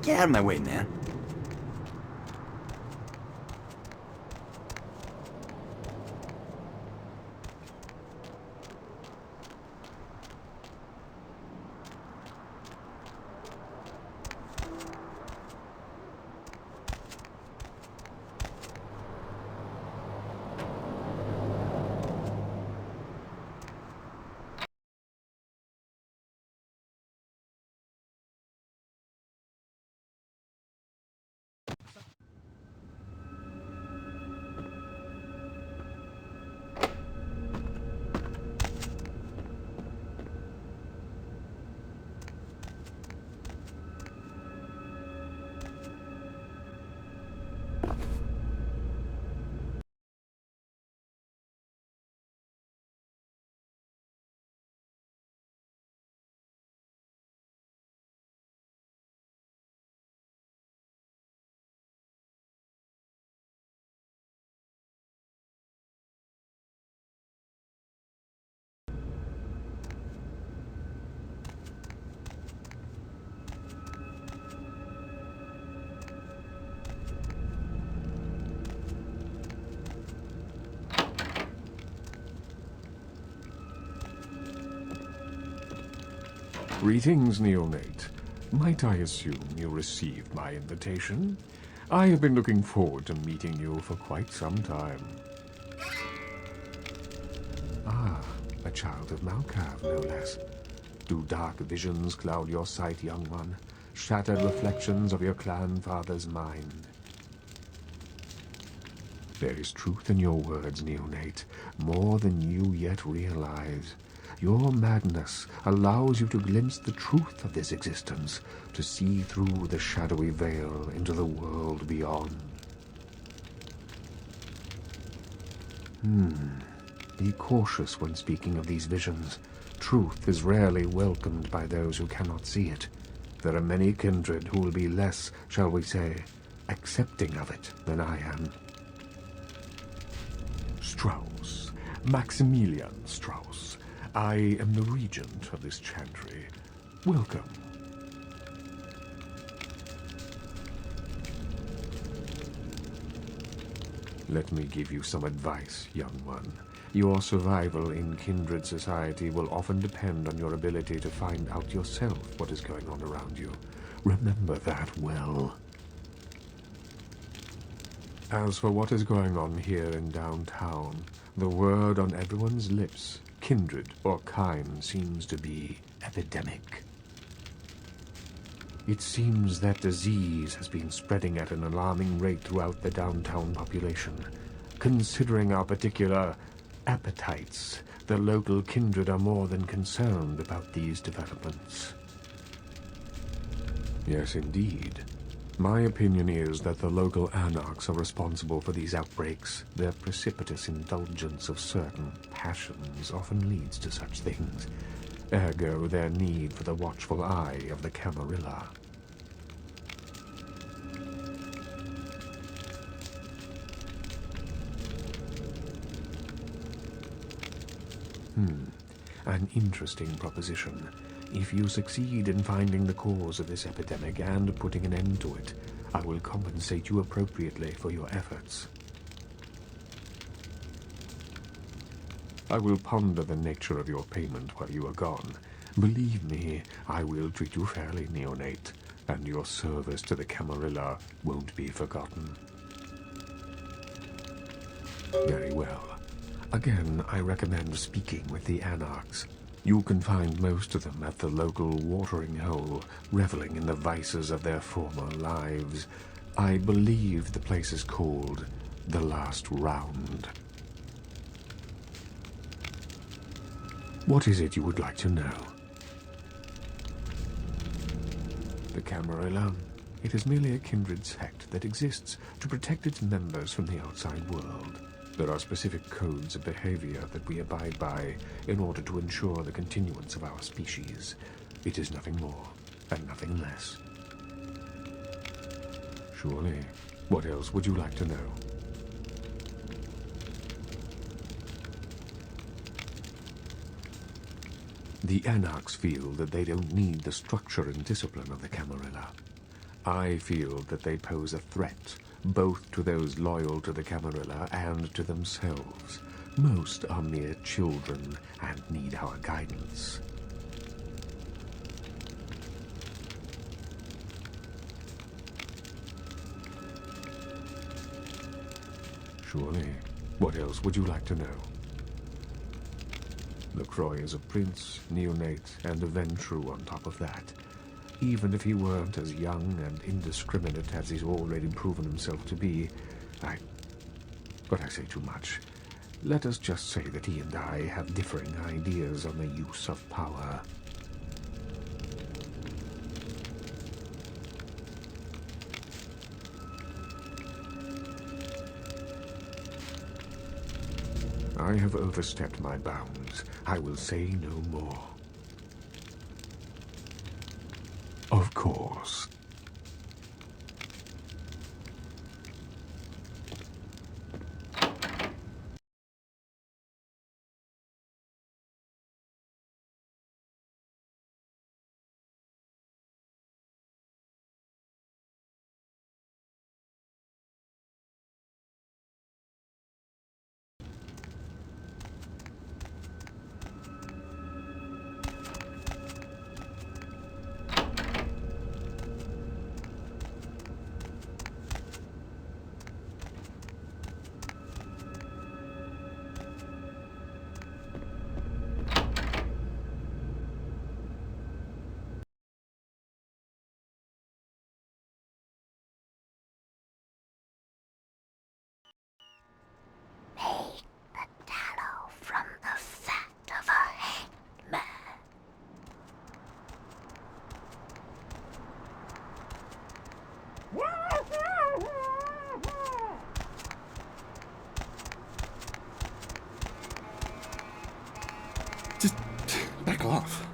Get out of my way, man. Greetings, neonate. Might I assume you received my invitation? I have been looking forward to meeting you for quite some time. Ah, a child of Malkav, no less. Do dark visions cloud your sight, young one? Shattered reflections of your clan father's mind? There is truth in your words, neonate, more than you yet realize. Your madness allows you to glimpse the truth of this existence, to see through the shadowy veil into the world beyond. Be cautious when speaking of these visions. Truth is rarely welcomed by those who cannot see it. There are many kindred who will be less, shall we say, accepting of it than I am. Strauss, Maximilian Strauss. I am the regent of this chantry. Welcome. Let me give you some advice, young one. Your survival in kindred society will often depend on your ability to find out yourself what is going on around you. Remember that well. As for what is going on here in downtown, the word on everyone's lips, kindred or kind, seems to be epidemic. It seems that disease has been spreading at an alarming rate throughout the downtown population. Considering our particular appetites, the local kindred are more than concerned about these developments. Yes, indeed. My opinion is that the local anarchs are responsible for these outbreaks. Their precipitous indulgence of certain passions often leads to such things. Ergo, their need for the watchful eye of the Camarilla. An interesting proposition. If you succeed in finding the cause of this epidemic and putting an end to it, I will compensate you appropriately for your efforts. I will ponder the nature of your payment while you are gone. Believe me, I will treat you fairly, neonate, and your service to the Camarilla won't be forgotten. Very well. Again, I recommend speaking with the anarchs. You can find most of them at the local watering hole, reveling in the vices of their former lives. I believe the place is called The Last Round. What is it you would like to know? The Camarilla. It is merely a kindred sect that exists to protect its members from the outside world. There are specific codes of behavior that we abide by in order to ensure the continuance of our species. It is nothing more and nothing less. Surely. What else would you like to know? The anarchs feel that they don't need the structure and discipline of the Camarilla. I feel that they pose a threat, both to those loyal to the Camarilla and to themselves. Most are mere children and need our guidance. Surely. What else would you like to know? LaCroix is a prince, neonate, and a Ventrue on top of that. Even if he weren't as young and indiscriminate as he's already proven himself to be, But I say too much. Let us just say that he and I have differing ideas on the use of power. I have overstepped my bounds. I will say no more. Of course. Just back off.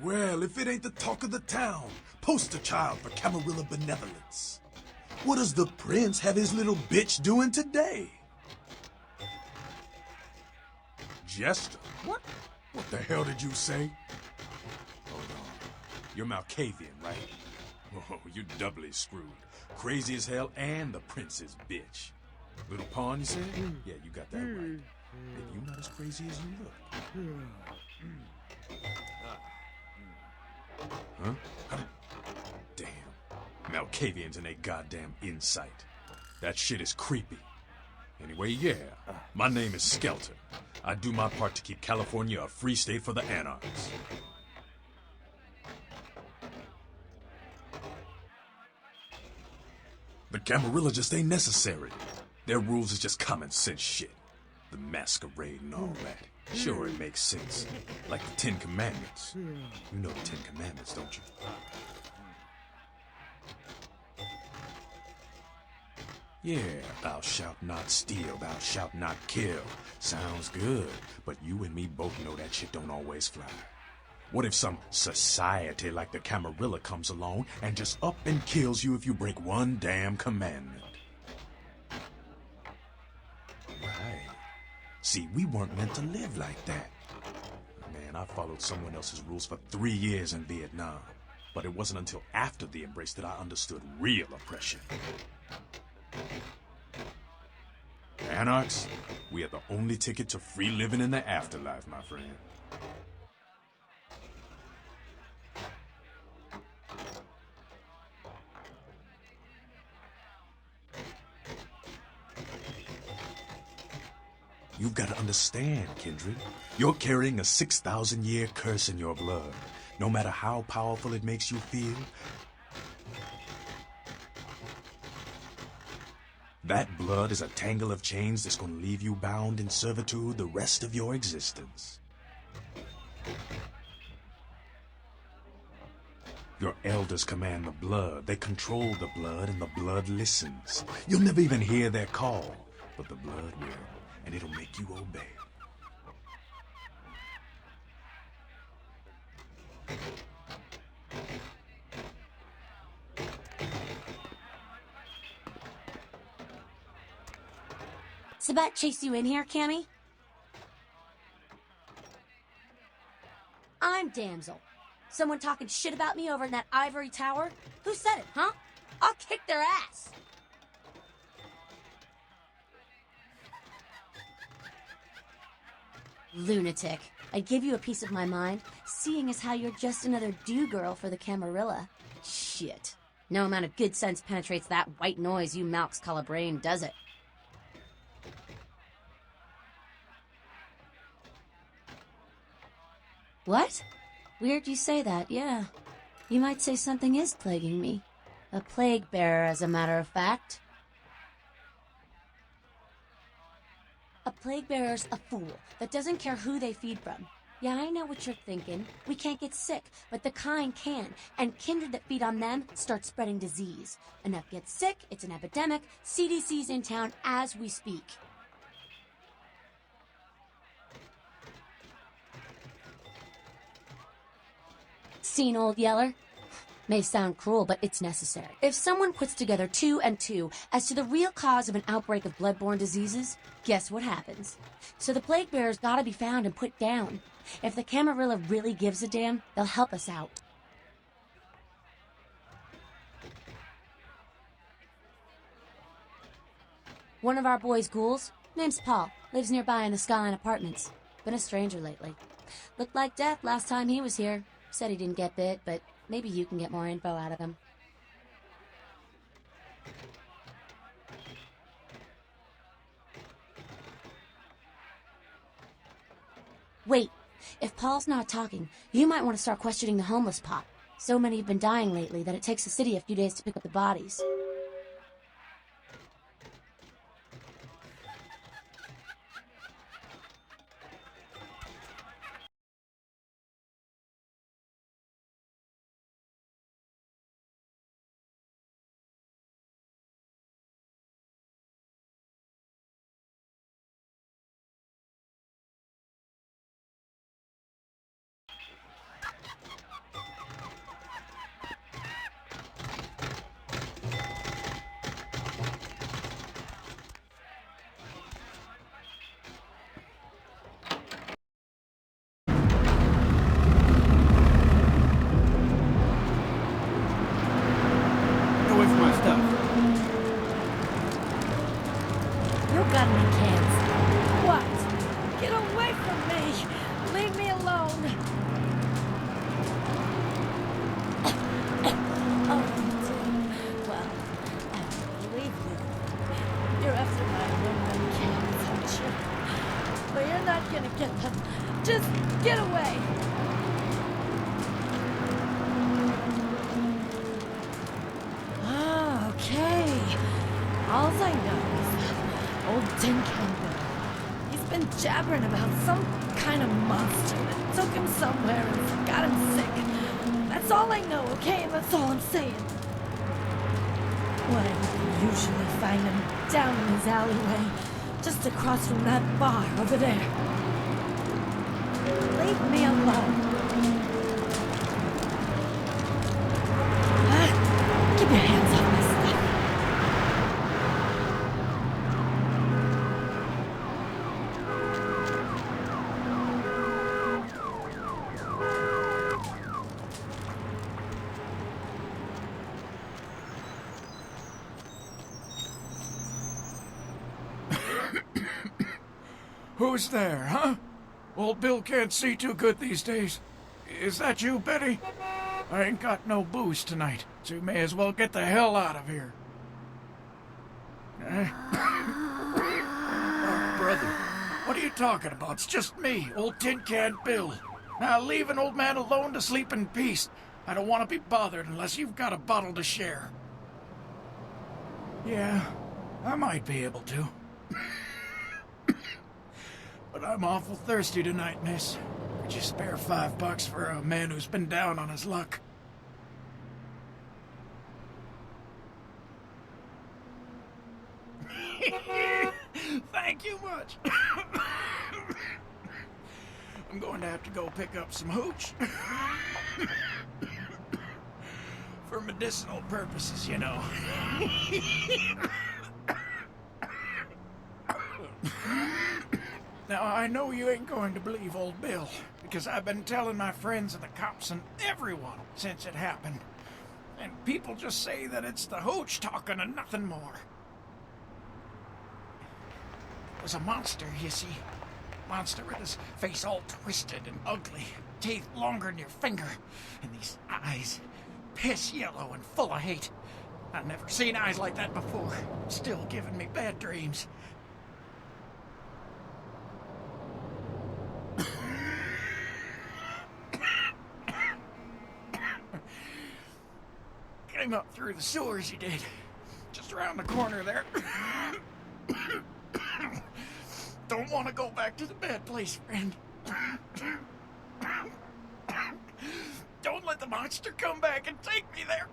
Well, if it ain't the talk of the town, poster child for Camarilla benevolence. What does the prince have his little bitch doing today? Jester? What? What the hell did you say? Hold on. You're Malkavian, right? Oh, you're doubly screwed. Crazy as hell and the prince's bitch. Little pawn, you said? Yeah, you got that right. Maybe you're not as crazy as you look. Huh? Damn. Malkavians and they goddamn insight. That shit is creepy. Anyway, yeah. My name is Skelter. I do my part to keep California a free state for the anarchs. The Camarilla just ain't necessary. Their rules is just common sense shit. The Masquerade and all that. Sure, it makes sense. Like the Ten Commandments. You know the Ten Commandments, don't you? Yeah, thou shalt not steal, thou shalt not kill. Sounds good, but you and me both know that shit don't always fly. What if some society like the Camarilla comes along and just up and kills you if you break one damn commandment? Right. See, we weren't meant to live like that. Man, I followed someone else's rules for 3 years in Vietnam. But it wasn't until after the embrace that I understood real oppression. Anarchs, we are the only ticket to free living in the afterlife, my friend. You've got to understand, Kindred. You're carrying a 6,000-year curse in your blood. No matter how powerful it makes you feel, that blood is a tangle of chains that's going to leave you bound in servitude the rest of your existence. Your elders command the blood. They control the blood, and the blood listens. You'll never even hear their call, but the blood will. and it'll make you obey. Sabat chased you in here, Cammy? I'm Damsel. Someone talking shit about me over in that ivory tower? Who said it, huh? I'll kick their ass! Lunatic. I'd give you a piece of my mind, seeing as how you're just another do-girl for the Camarilla. Shit. No amount of good sense penetrates that white noise you Malks call a brain, does it? What? Weird you say that, yeah. You might say something is plaguing me. A plague bearer, as a matter of fact. A plague bearer's a fool that doesn't care who they feed from. Yeah, I know what you're thinking. We can't get sick, but the kind can, and kindred that feed on them start spreading disease. Enough get sick, it's an epidemic. CDC's in town as we speak. Seen Old Yeller? May sound cruel, but it's necessary. If someone puts together 2 and 2 as to the real cause of an outbreak of bloodborne diseases, guess what happens? So the plague bearers gotta be found and put down. If the Camarilla really gives a damn, they'll help us out. One of our boys' ghouls, name's Paul, lives nearby in the Skyline Apartments. Been a stranger lately. Looked like death last time he was here. Said he didn't get bit, but maybe you can get more info out of him. Wait, if Paul's not talking, you might want to start questioning the homeless pot. So many have been dying lately that it takes the city a few days to pick up the bodies. Got any cans? What? Get away from me! Leave me alone! Oh, well, I don't believe you. You're after my windmill cans, aren't you? But you're not gonna get them. Just get away! Ah, okay. All I know old Tin Can Bill. He's been jabbering about some kind of monster that took him somewhere and got him sick. That's all I know, okay? That's all I'm saying. Why, you usually find him down in his alleyway, just across from that bar over there. Leave me alone. Keep your hands off my stuff. Who's there, huh? Old Bill can't see too good these days. Is that you, Betty? I ain't got no booze tonight, so you may as well get the hell out of here. Oh, brother, what are you talking about? It's just me, old Tin Can Bill. Now leave an old man alone to sleep in peace. I don't want to be bothered unless you've got a bottle to share. Yeah, I might be able to. But I'm awful thirsty tonight, miss. Could you spare $5 for a man who's been down on his luck? Thank you much. I'm going to have to go pick up some hooch. For medicinal purposes, you know. Now, I know you ain't going to believe old Bill, because I've been telling my friends and the cops and everyone since it happened. And people just say that it's the hooch talking and nothing more. It was a monster, you see. Monster with his face all twisted and ugly, teeth longer than your finger, and these eyes, piss yellow and full of hate. I've never seen eyes like that before. Still giving me bad dreams. Came up through the sewers, he did. Just around the corner there. Don't want to go back to the bad place, friend. Don't let the monster come back and take me there.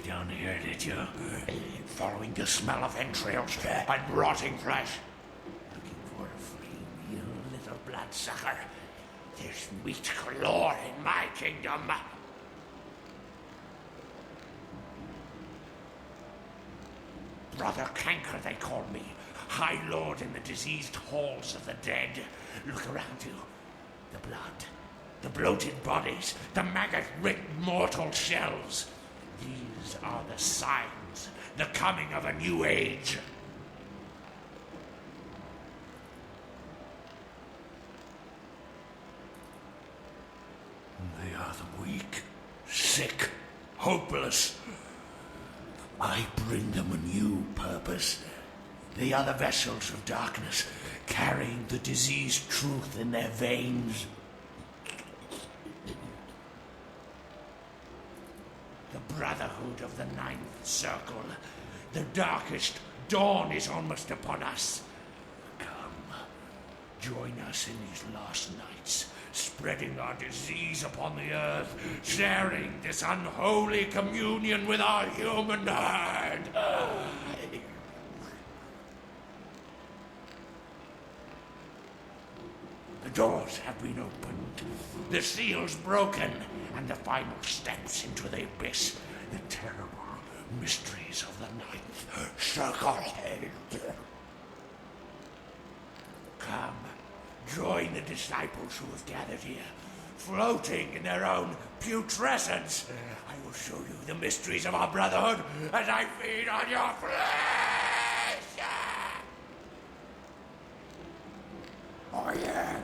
Down here, did you? Following the smell of entrails and rotting flesh. Looking for a free meal, little bloodsucker. There's meat galore in my kingdom. Brother Canker, they call me. High Lord in the diseased halls of the dead. Look around you. The blood. The bloated bodies. The maggot-ridden mortal shells. These are the signs, the coming of a new age. They weak, sick, hopeless. I bring them a new purpose. They are the vessels of darkness, carrying the diseased truth in their veins. The Brotherhood of the Ninth Circle. The darkest dawn is almost upon us. Come, join us in these last nights, spreading our disease upon the earth, sharing this unholy communion with our human herd. The doors have been opened, the seals broken, and the final steps into the abyss, the terrible mysteries of the Ninth Circle. Come, join the disciples who have gathered here, floating in their own putrescence. I will show you the mysteries of our brotherhood as I feed on your flesh. Oh, yeah.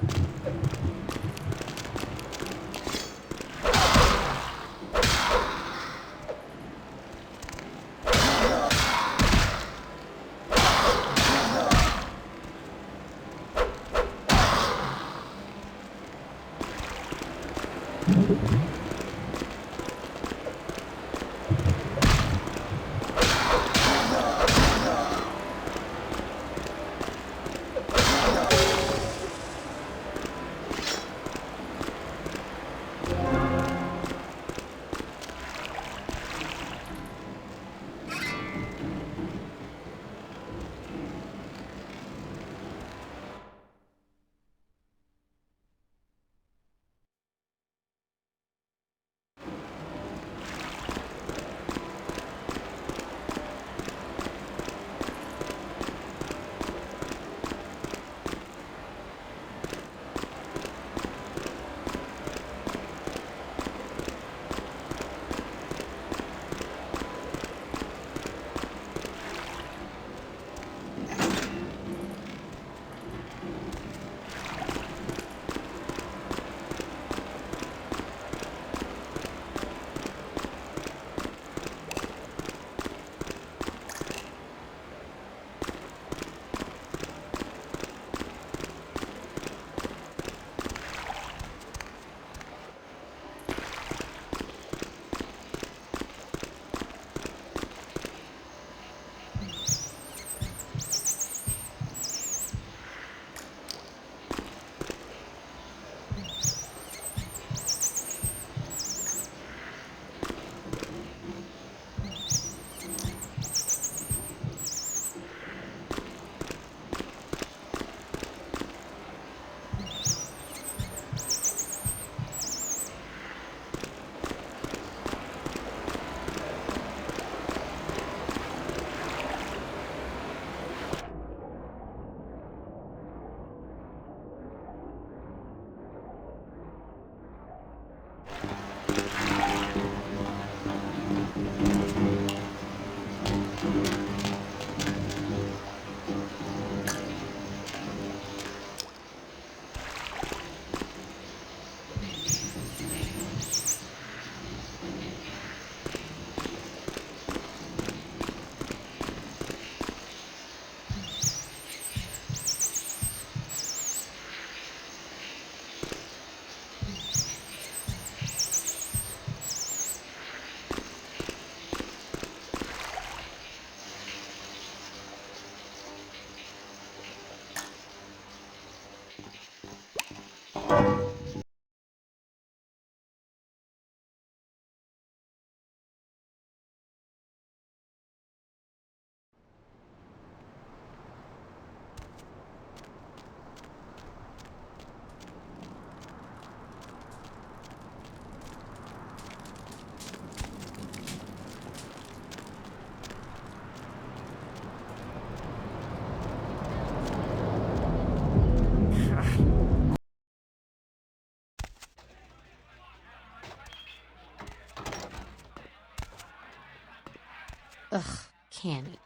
Ugh, canny.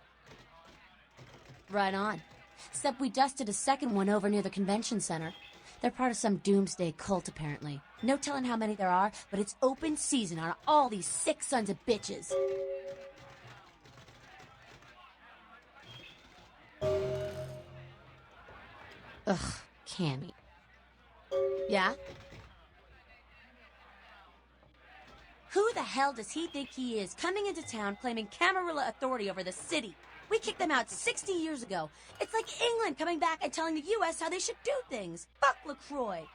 Right on. Except we dusted a second one over near the convention center. They're part of some doomsday cult, apparently. No telling how many there are, but it's open season on all these sick sons of bitches. Ugh, Cammy. Yeah? Who the hell does he think he is, coming into town claiming Camarilla authority over the city? We kicked them out 60 years ago. It's like England coming back and telling the U.S. how they should do things. Fuck LaCroix.